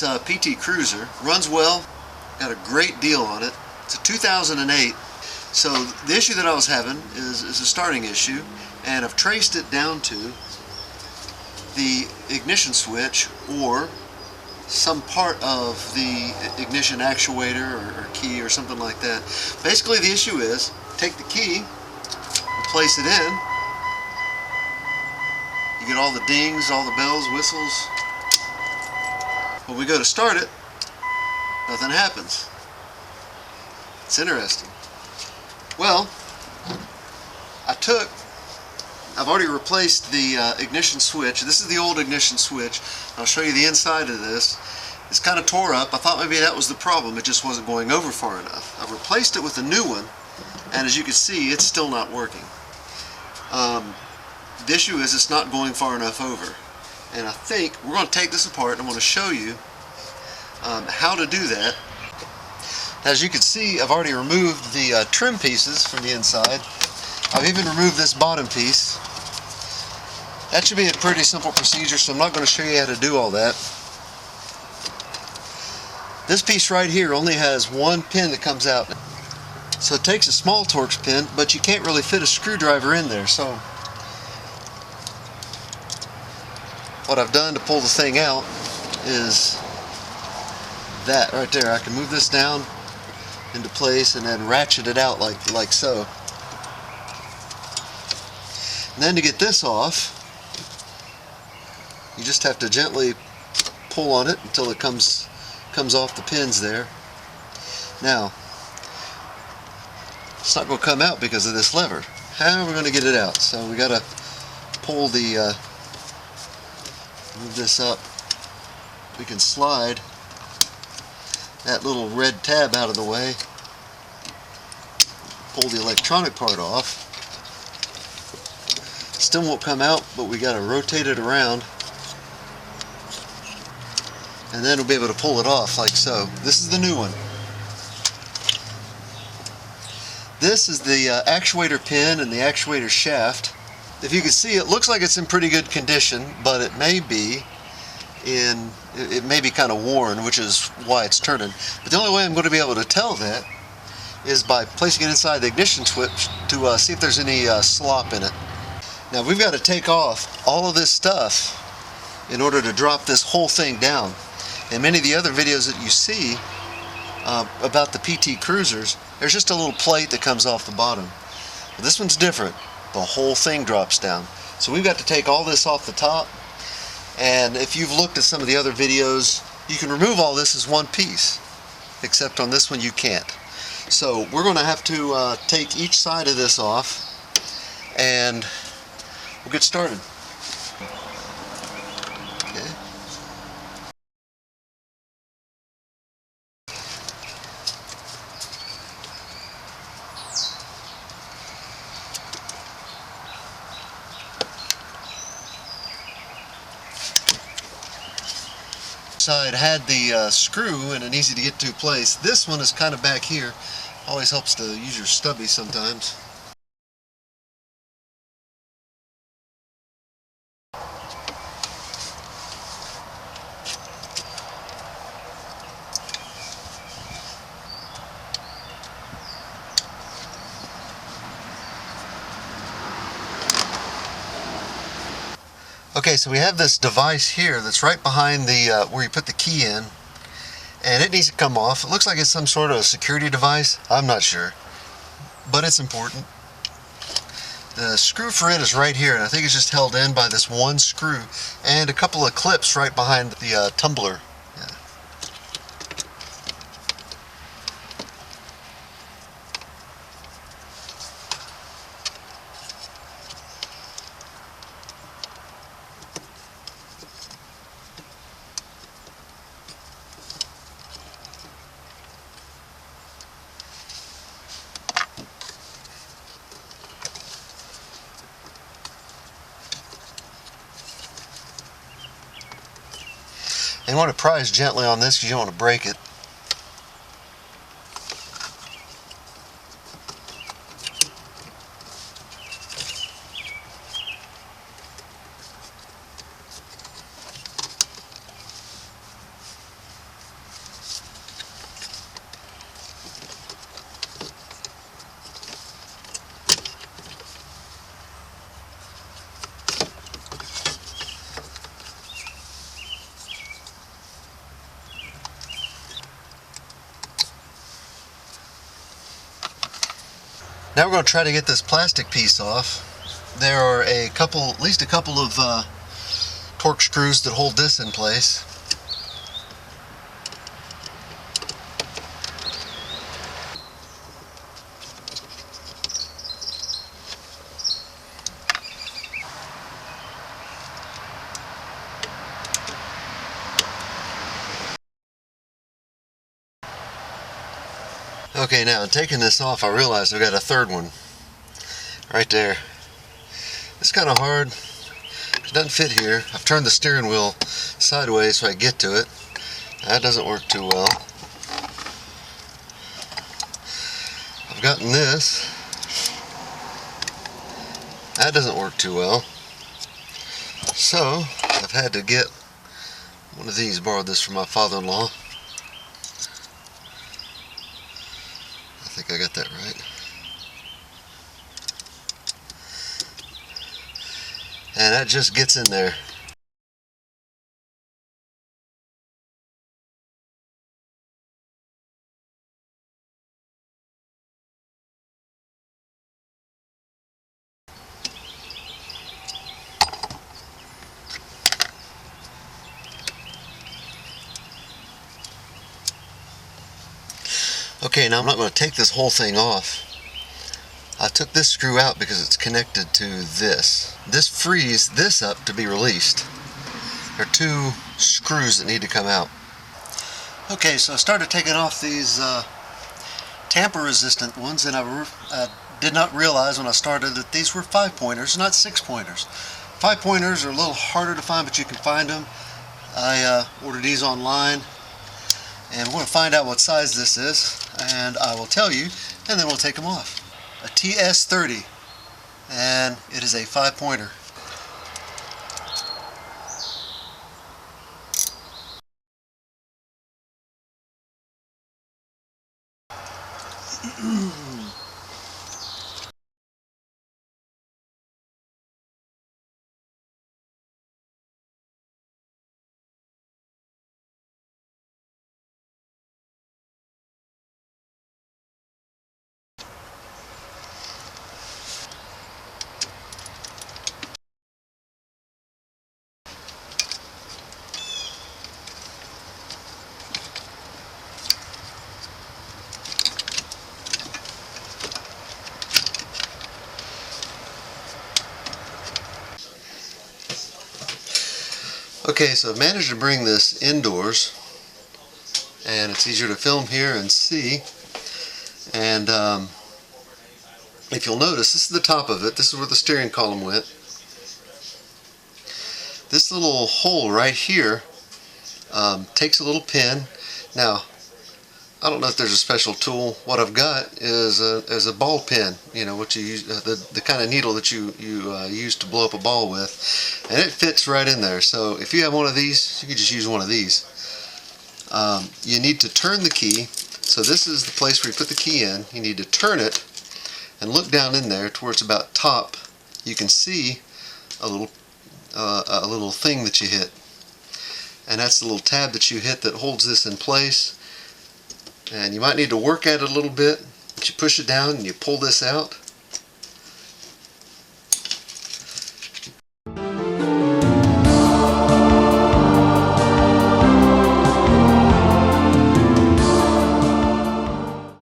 this PT Cruiser. Runs well, got a great deal on it. It's a 2008. So the issue that I was having is a starting issue, and I've traced it down to the ignition switch or some part of the ignition actuator or key or something like that. Basically the issue is, take the key and place it in. You get all the dings, all the bells, whistles. When we go to start it, nothing happens. It's interesting. Well, I've already replaced the ignition switch. This is the old ignition switch. I'll show you the inside of this. It's kind of tore up. I thought maybe that was the problem. It just wasn't going over far enough. I've replaced it with a new one, and as you can see, it's still not working. The issue is it's not going far enough over. And I think we're going to take this apart, and I'm going to show you how to do that. As you can see, I've already removed the trim pieces from the inside. I've even removed this bottom piece. That should be a pretty simple procedure, so I'm not going to show you how to do all that. This piece right here only has one pin that comes out. So it takes a small Torx pin, but you can't really fit a screwdriver in there. So what I've done to pull the thing out is that right there. I can move this down into place and then ratchet it out like so. And then to get this off, you just have to gently pull on it until it comes off the pins there. Now, it's not going to come out because of this lever. How are we going to get it out? So we got to pull the move this up. We can slide that little red tab out of the way, pull the electronic part off. Still won't come out, but we got to rotate it around, and then we'll be able to pull it off like so. This is the new one. This is the actuator pin and the actuator shaft. If you can see, it looks like it's in pretty good condition, but it may be kind of worn, which is why it's turning. But the only way I'm going to be able to tell that is by placing it inside the ignition switch to see if there's any slop in it. Now we've got to take off all of this stuff in order to drop this whole thing down. In many of the other videos that you see about the PT Cruisers, there's just a little plate that comes off the bottom. But this one's different. The whole thing drops down. So we've got to take all this off the top. And if you've looked at some of the other videos, you can remove all this as one piece, except on this one you can't. So we're going to have to take each side of this off, and we'll get started. Okay. Side had the screw in an easy to get to place. This one is kind of back here. Always helps to use your stubby sometimes. Okay, so we have this device here that's right behind the where you put the key in, and it needs to come off. It looks like it's some sort of security device. I'm not sure, but it's important. The screw for it is right here, and I think it's just held in by this one screw and a couple of clips right behind the tumbler. Yeah. And you want to prise gently on this because you don't want to break it. Now we're going to try to get this plastic piece off. There are at least a couple of torque screws that hold this in place. Okay, now in taking this off, I realized I've got a third one right there. It's kind of hard. It doesn't fit here. I've turned the steering wheel sideways so I get to it. That doesn't work too well. I've gotten this. That doesn't work too well. So I've had to get one of these. Borrowed this from my father-in-law. I think I got that right. And that just gets in there. Okay, now I'm not going to take this whole thing off. I took this screw out because it's connected to this. This frees this up to be released. There are two screws that need to come out. Okay, so I started taking off these tamper resistant ones, and I did not realize when I started that these were 5-pointers, not 6-pointers. 5-pointers are a little harder to find, but you can find them. I ordered these online, and we're going to find out what size this is, and I will tell you, and then we'll take them off. A TS30, and it is a 5-pointer. Okay, so I've managed to bring this indoors, and it's easier to film here and see. And if you'll notice, this is the top of it. This is where the steering column went. This little hole right here takes a little pin. Now, I don't know if there's a special tool. What I've got is a ball pin, you know, what you use, the kind of needle that you use to blow up a ball with, and it fits right in there. So if you have one of these, you can just use one of these. You need to turn the key. So this is the place where you put the key in. You need to turn it and look down in there to where it's about top. You can see a little thing that you hit, and that's the little tab that you hit that holds this in place. And you might need to work at it a little bit, but you push it down and you pull this out,